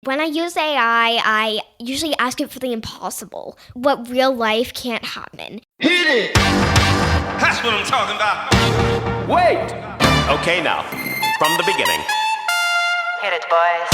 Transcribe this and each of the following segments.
When I use AI, I usually ask it for the impossible, what real life can't happen. Hit it! That's what I'm talking about. Wait! Okay, now, from the beginning. Hit it, boys.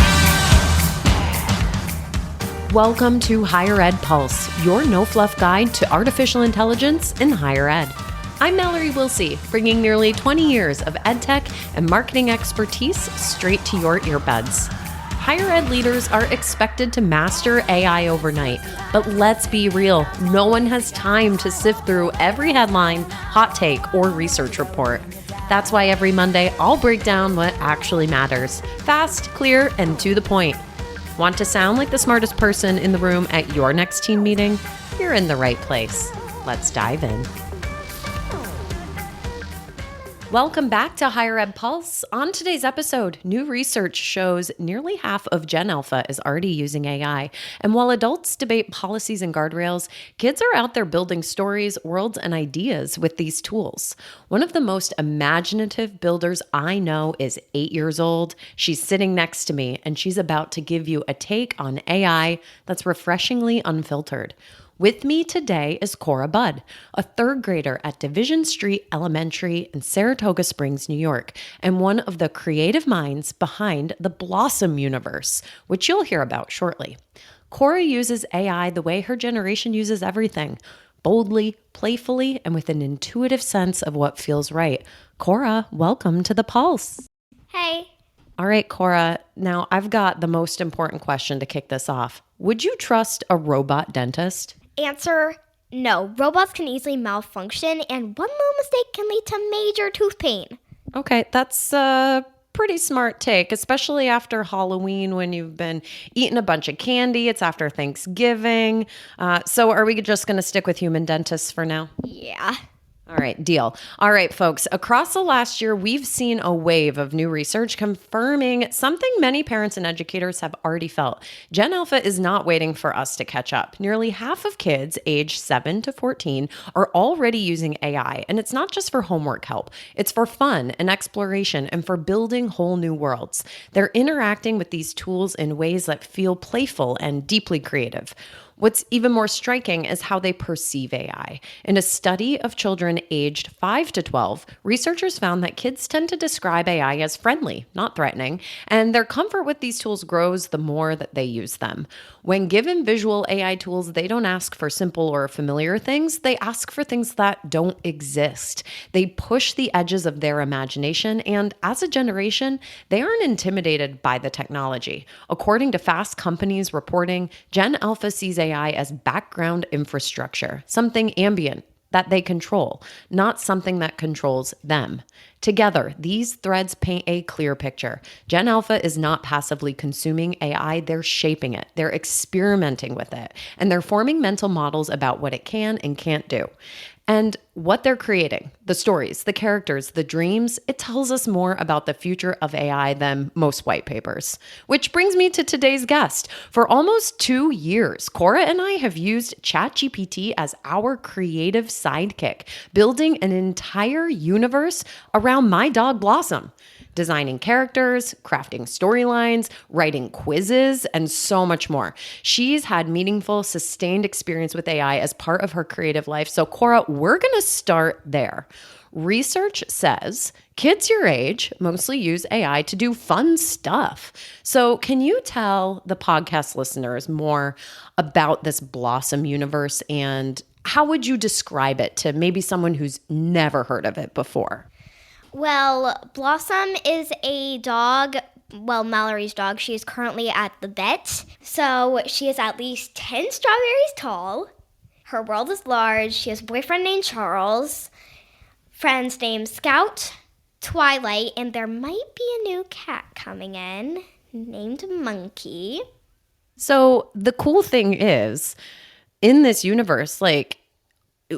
Welcome to Higher Ed Pulse, your no-fluff guide to artificial intelligence in higher ed. I'm Mallory Willsea, bringing nearly 20 years of edtech and marketing expertise straight to your earbuds. Higher ed leaders are expected to master AI overnight, but let's be real, no one has time to sift through every headline, hot take, or research report. That's why every Monday, I'll break down what actually matters. Fast, clear, and to the point. Want to sound like the smartest person in the room at your next team meeting? You're in the right place. Let's dive in. Welcome back to Higher Ed Pulse. On today's episode, new research shows nearly half of Gen Alpha is already using AI. And while adults debate policies and guardrails, kids are out there building stories, worlds, and ideas with these tools. One of the most imaginative builders I know is 8 years old. She's sitting next to me, and she's about to give you a take on AI that's refreshingly unfiltered. With me today is Cora Budd, a third grader at Division Street Elementary in Saratoga Springs, New York, and one of the creative minds behind the Blossom universe, which you'll hear about shortly. Cora uses AI the way her generation uses everything, boldly, playfully, and with an intuitive sense of what feels right. Cora, welcome to the Pulse. Hey. All right, Cora, now I've got the most important question to kick this off. Would you trust a robot dentist? Answer, no. Robots can easily malfunction, and one little mistake can lead to major tooth pain. Okay, that's a pretty smart take, especially after Halloween when you've been eating a bunch of candy. It's after Thanksgiving. So are we just going to stick with human dentists for now? Yeah. All right, deal. All right, folks, across the last year, we've seen a wave of new research confirming something many parents and educators have already felt. Gen Alpha is not waiting for us to catch up. Nearly half of kids aged 7 to 14 are already using AI, and it's not just for homework help. It's for fun and exploration and for building whole new worlds. They're interacting with these tools in ways that feel playful and deeply creative. What's even more striking is how they perceive AI. In a study of children aged 5 to 12, researchers found that kids tend to describe AI as friendly, not threatening, and their comfort with these tools grows the more that they use them. When given visual AI tools, they don't ask for simple or familiar things, they ask for things that don't exist. They push the edges of their imagination, and as a generation, they aren't intimidated by the technology. According to Fast Company's reporting, Gen Alpha sees AI as background infrastructure, something ambient that they control, not something that controls them. Together, these threads paint a clear picture. Gen Alpha is not passively consuming AI, they're shaping it, they're experimenting with it, and they're forming mental models about what it can and can't do. And what they're creating, the stories, the characters, the dreams, it tells us more about the future of AI than most white papers. Which brings me to today's guest. For almost 2 years, Cora and I have used ChatGPT as our creative sidekick, building an entire universe around my dog Blossom. Designing characters, crafting storylines, writing quizzes, and so much more. She's had meaningful, sustained experience with AI as part of her creative life. So Cora, we're going to start there. Research says kids your age mostly use AI to do fun stuff. So can you tell the podcast listeners more about this Blossom universe, and how would you describe it to maybe someone who's never heard of it before? Well, Blossom is a dog, Mallory's dog. She is currently at the vet. So she is at least 10 strawberries tall. Her world is large. She has a boyfriend named Charles, friends named Scout, Twilight, and there might be a new cat coming in named Monkey. So the cool thing is, in this universe, like,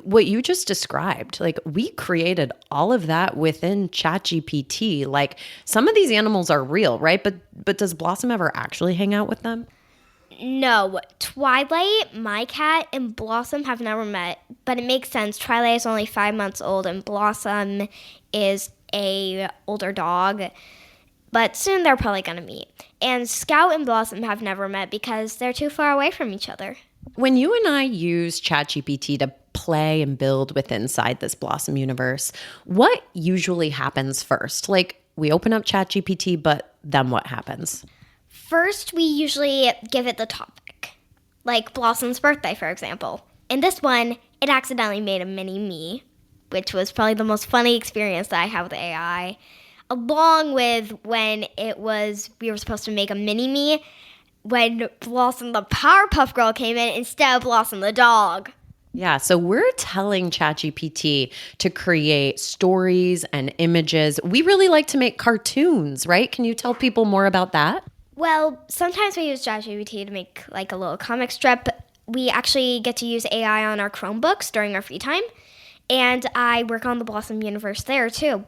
what you just described, like, we created all of that within ChatGPT. Like, some of these animals are real, right? But does Blossom ever actually hang out with them? No, Twilight, my cat, and Blossom have never met, but it makes sense. Twilight is only 5 months old, and Blossom is a older dog. but soon they're probably going to meet. And Scout and Blossom have never met because they're too far away from each other. When you and I use ChatGPT to play and build with inside this Blossom universe, what usually happens first? Like, we open up ChatGPT, but then what happens? First, we usually give it the topic, like Blossom's birthday, for example. In this one, it accidentally made a mini me, which was probably the most funny experience that I had with AI, along with when we were supposed to make a mini me when Blossom the Powerpuff Girl came in instead of Blossom the dog. Yeah, so we're telling ChatGPT to create stories and images. We really like to make cartoons, right? Can you tell people more about that? Well, sometimes we use ChatGPT to make like a little comic strip. We actually get to use AI on our Chromebooks during our free time. And I work on the Blossom universe there too.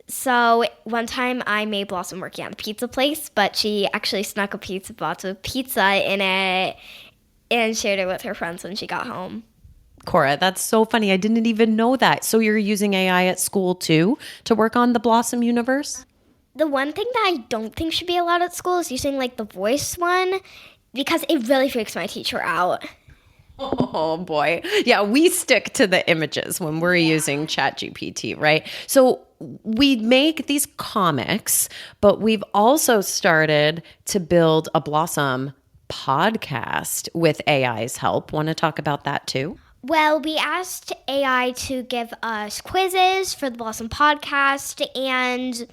So one time I made Blossom working at a pizza place, but she actually snuck a pizza box with pizza in it and shared it with her friends when she got home. Cora, that's so funny. I didn't even know that. So you're using AI at school too to work on the Blossom universe? The one thing that I don't think should be allowed at school is using like the voice one because it really freaks my teacher out. Oh boy. Yeah, we stick to the images when we're using ChatGPT, right? So we make these comics, but we've also started to build a Blossom podcast with AI's help. Want to talk about that too? Well, we asked AI to give us quizzes for the Blossom podcast, and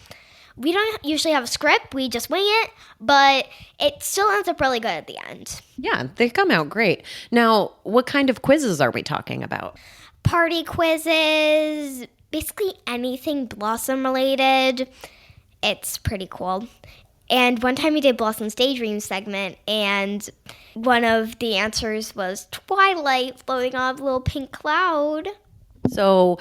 we don't usually have a script. We just wing it, but it still ends up really good at the end. Yeah, they come out great. Now, what kind of quizzes are we talking about? Party quizzes, basically anything Blossom related. It's pretty cool. And one time we did Blossom's Daydream segment, and one of the answers was Twilight floating on a little pink cloud. So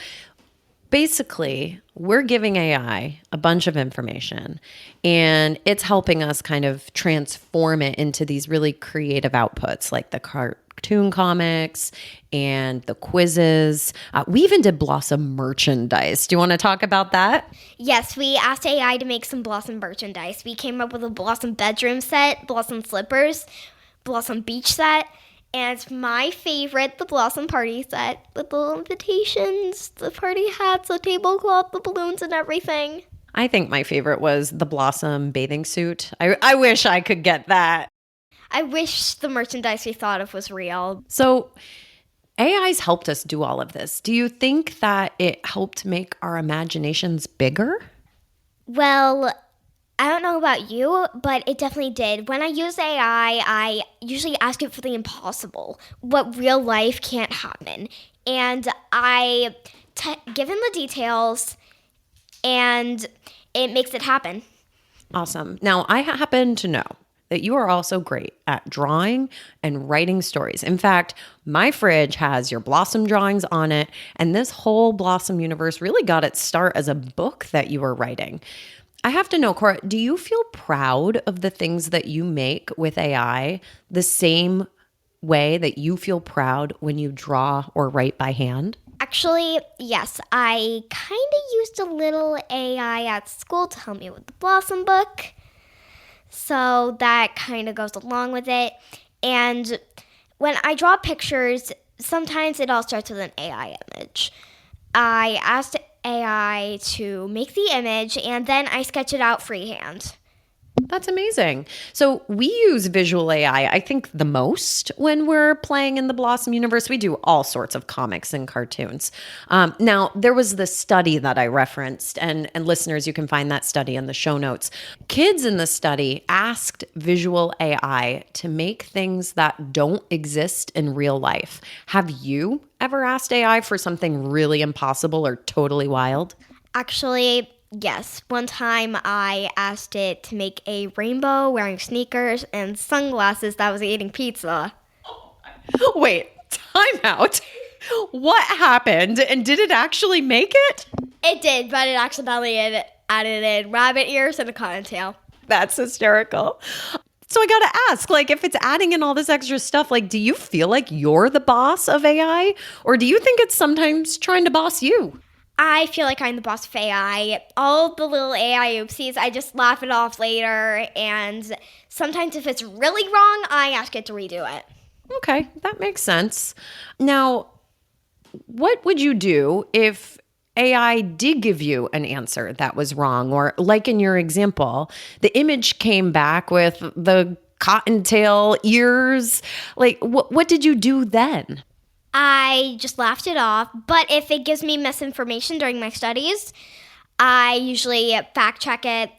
basically, we're giving AI a bunch of information, and it's helping us kind of transform it into these really creative outputs like the cartoon comics and the quizzes. We even did Blossom merchandise. Do you want to talk about that? Yes, we asked AI to make some Blossom merchandise. We came up with a Blossom bedroom set, Blossom slippers, Blossom beach set, and my favorite, the Blossom party set with the little invitations, the party hats, the tablecloth, the balloons, and everything. I think my favorite was the Blossom bathing suit. I wish I could get that. I wish the merchandise we thought of was real. So AI's helped us do all of this. Do you think that it helped make our imaginations bigger? Well, I don't know about you, but it definitely did. When I use AI, I usually ask it for the impossible, what real life can't happen. And I give him the details, and it makes it happen. Awesome. Now, I happen to know that you are also great at drawing and writing stories. In fact, my fridge has your Blossom drawings on it, and this whole Blossom universe really got its start as a book that you were writing. I have to know, Cora, do you feel proud of the things that you make with AI the same way that you feel proud when you draw or write by hand? Actually, yes. I kind of used a little AI at school to help me with the Blossom book. So that kind of goes along with it. And when I draw pictures, sometimes it all starts with an AI image. I asked AI to make the image, and then I sketch it out freehand. That's amazing. So we use visual AI, I think, the most when we're playing in the Blossom universe. We do all sorts of comics and cartoons. Now, there was the study that I referenced, and listeners, you can find that study in the show notes. Kids in the study asked visual AI to make things that don't exist in real life. Have you ever asked AI for something really impossible or totally wild? Actually, yes. One time I asked it to make a rainbow wearing sneakers and sunglasses that was eating pizza. Wait, time out. What happened? And did it actually make it? It did, but it accidentally added in rabbit ears and a cottontail. That's hysterical. So I gotta ask, like, if it's adding in all this extra stuff, like, do you feel like you're the boss of AI? Or do you think it's sometimes trying to boss you? I feel like I'm the boss of AI. All the little AI oopsies, I just laugh it off later. And sometimes if it's really wrong, I ask it to redo it. Okay, that makes sense. Now, what would you do if AI did give you an answer that was wrong? Or like in your example, the image came back with the cottontail ears. Like, what did you do then? I just laughed it off. But if it gives me misinformation during my studies, I usually fact check it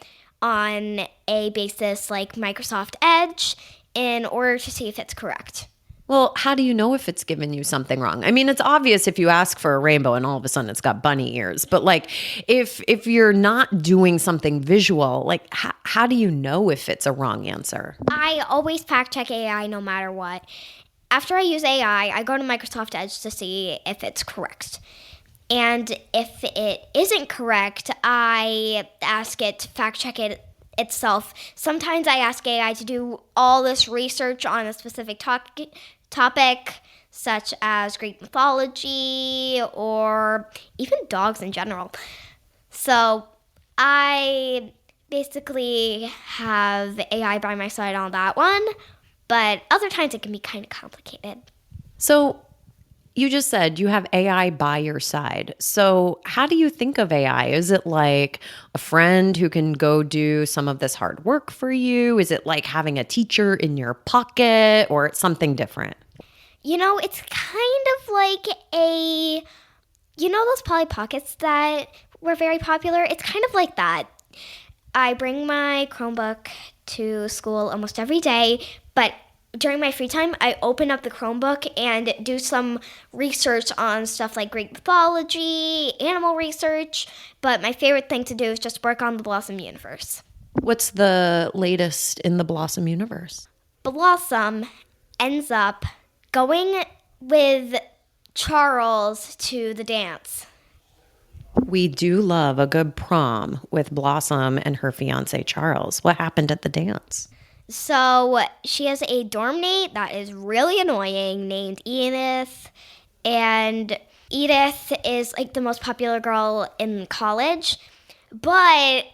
on a basis like Microsoft Edge in order to see if it's correct. Well, how do you know if it's given you something wrong? I mean, it's obvious if you ask for a rainbow and all of a sudden it's got bunny ears. But like, if you're not doing something visual, like how do you know if it's a wrong answer? I always fact check AI no matter what. After I use AI, I go to Microsoft Edge to see if it's correct. And if it isn't correct, I ask it to fact check it itself. Sometimes I ask AI to do all this research on a specific topic, such as Greek mythology or even dogs in general. So I basically have AI by my side on that one, but other times it can be kind of complicated. So you just said you have AI by your side. So how do you think of AI? Is it like a friend who can go do some of this hard work for you? Is it like having a teacher in your pocket, or it's something different? You know, it's kind of like those Polly Pockets that were very popular? It's kind of like that. I bring my Chromebook to school almost every day, but during my free time, I open up the Chromebook and do some research on stuff like Greek mythology, animal research, but my favorite thing to do is just work on the Blossom universe. What's the latest in the Blossom universe? Blossom ends up going with Charles to the dance. We do love a good prom with Blossom and her fiance Charles. What happened at the dance? So she has a dorm mate that is really annoying named Edith. And Edith is like the most popular girl in college. But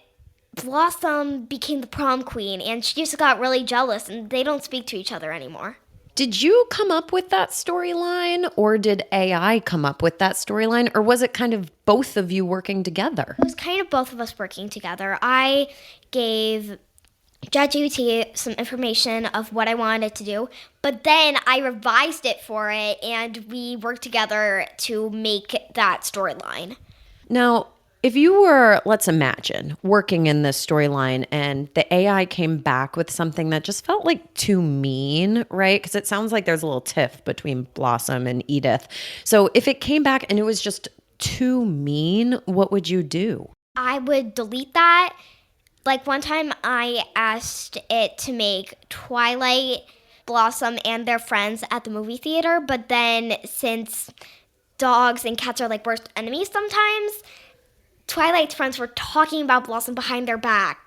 Blossom became the prom queen and she just got really jealous and they don't speak to each other anymore. Did you come up with that storyline, or did AI come up with that storyline, or was it kind of both of you working together? It was kind of both of us working together. I gave ChatGPT some information of what I wanted it to do, but then I revised it for it and we worked together to make that storyline. Now, if you were, let's imagine, working in this storyline and the AI came back with something that just felt like too mean, right? Because it sounds like there's a little tiff between Blossom and Edith. So if it came back and it was just too mean, what would you do? I would delete that. Like one time I asked it to make Twilight, Blossom, and their friends at the movie theater, but then since dogs and cats are like worst enemies sometimes, Twilight's friends were talking about Blossom behind her back.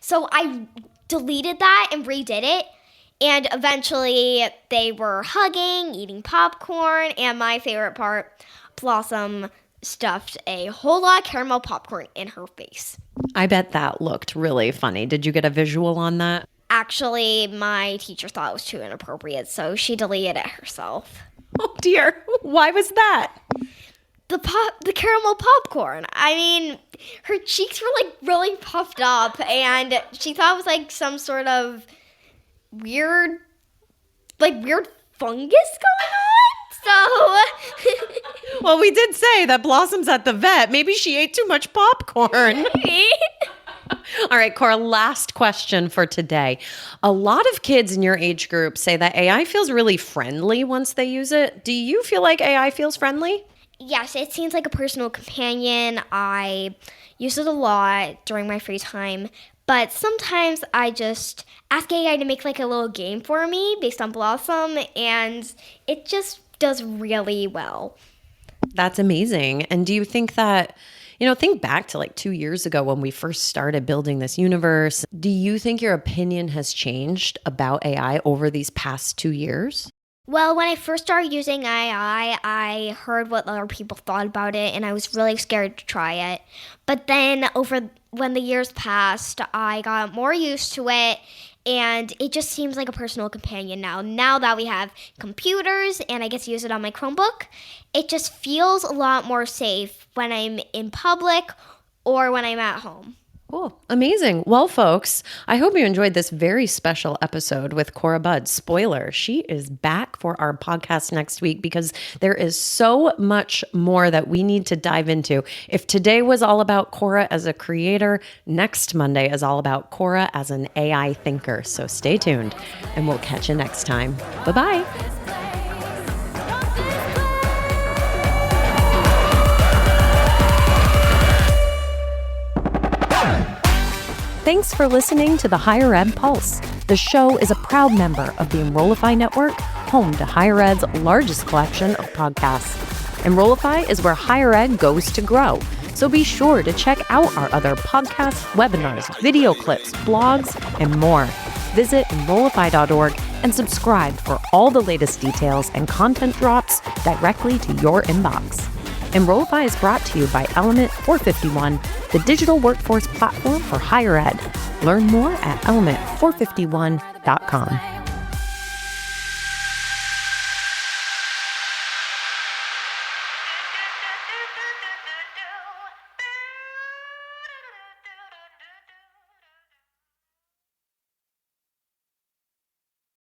So I deleted that and redid it. And eventually they were hugging, eating popcorn, and my favorite part, Blossom stuffed a whole lot of caramel popcorn in her face. I bet that looked really funny. Did you get a visual on that? Actually, my teacher thought it was too inappropriate, so she deleted it herself. Oh dear. Why was that? The caramel popcorn. I mean, her cheeks were like really puffed up and she thought it was like some sort of weird fungus going on. So Well, we did say that Blossom's at the vet. Maybe she ate too much popcorn. All right, Cora, last question for today. A lot of kids in your age group say that AI feels really friendly once they use it. Do you feel like AI feels friendly? Yes, it seems like a personal companion. I use it a lot during my free time, but sometimes I just ask AI to make like a little game for me based on Blossom, and it just does really well. That's amazing. And do you think that, think back to like 2 years ago when we first started building this universe. Do you think your opinion has changed about AI over these past 2 years? Well, when I first started using AI, I heard what other people thought about it, and I was really scared to try it. But then when the years passed, I got more used to it, and it just seems like a personal companion now. Now that we have computers and I get to use it on my Chromebook, it just feels a lot more safe when I'm in public or when I'm at home. Cool. Amazing. Well, folks, I hope you enjoyed this very special episode with Cora Budd. Spoiler, she is back for our podcast next week because there is so much more that we need to dive into. If today was all about Cora as a creator, next Monday is all about Cora as an AI thinker. So stay tuned and we'll catch you next time. Bye-bye. Thanks for listening to the Higher Ed Pulse. The show is a proud member of the Enrollify Network, home to Higher Ed's largest collection of podcasts. Enrollify is where higher ed goes to grow. So be sure to check out our other podcasts, webinars, video clips, blogs, and more. Visit Enrollify.org and subscribe for all the latest details and content drops directly to your inbox. Enrollify is brought to you by Element 451, the digital workforce platform for higher ed. Learn more at element451.com.